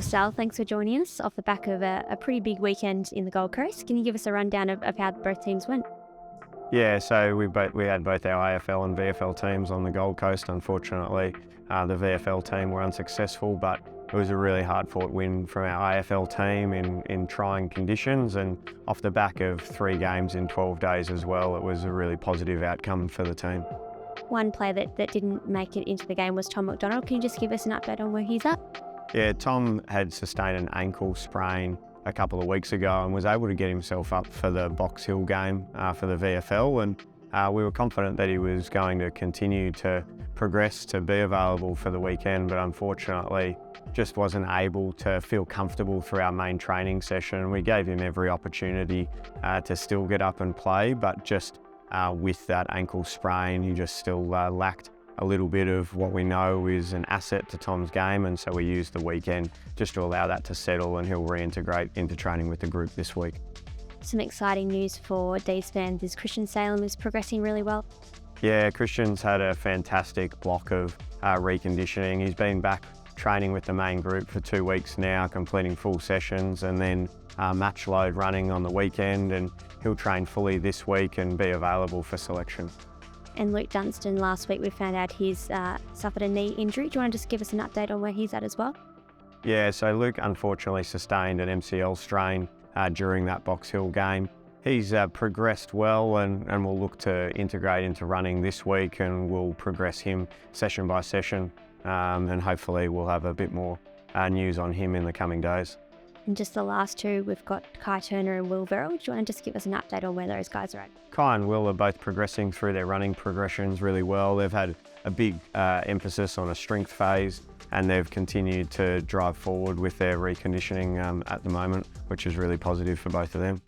Sal, thanks for joining us off the back of a pretty big weekend in the Gold Coast. Can you give us a rundown of how both teams went? Yeah, so we had both our AFL and VFL teams on the Gold Coast. Unfortunately, the VFL team were unsuccessful, but it was a really hard-fought win from our AFL team in trying conditions, and off the back of 3 games in 12 days as well, it was a really positive outcome for the team. One player that didn't make it into the game was Tom McDonald. Can you just give us an update on where he's at? Yeah, Tom had sustained an ankle sprain a couple of weeks ago and was able to get himself up for the Box Hill game for the VFL, and we were confident that he was going to continue to progress to be available for the weekend, but unfortunately just wasn't able to feel comfortable through our main training session. We gave him every opportunity to still get up and play, but just with that ankle sprain, he just still lacked a little bit of what we know is an asset to Tom's game, and so we used the weekend just to allow that to settle, and he'll reintegrate into training with the group this week. Some exciting news for D's fans is Christian Salem is progressing really well. Yeah, Christian's had a fantastic block of reconditioning. He's been back training with the main group for 2 weeks now, completing full sessions, and then match load running on the weekend, and he'll train fully this week and be available for selection. And Luke Dunston, last week we found out he's suffered a knee injury. Do you want to just give us an update on where he's at as well? Yeah, so Luke unfortunately sustained an MCL strain during that Box Hill game. He's progressed well and will look to integrate into running this week, and we'll progress him session by session, and hopefully we'll have a bit more news on him in the coming days. And just the last two, we've got Kai Turner and Will Verrill. Do you want to just give us an update on where those guys are at? Kai and Will are both progressing through their running progressions really well. They've had a big emphasis on a strength phase, and they've continued to drive forward with their reconditioning at the moment, which is really positive for both of them.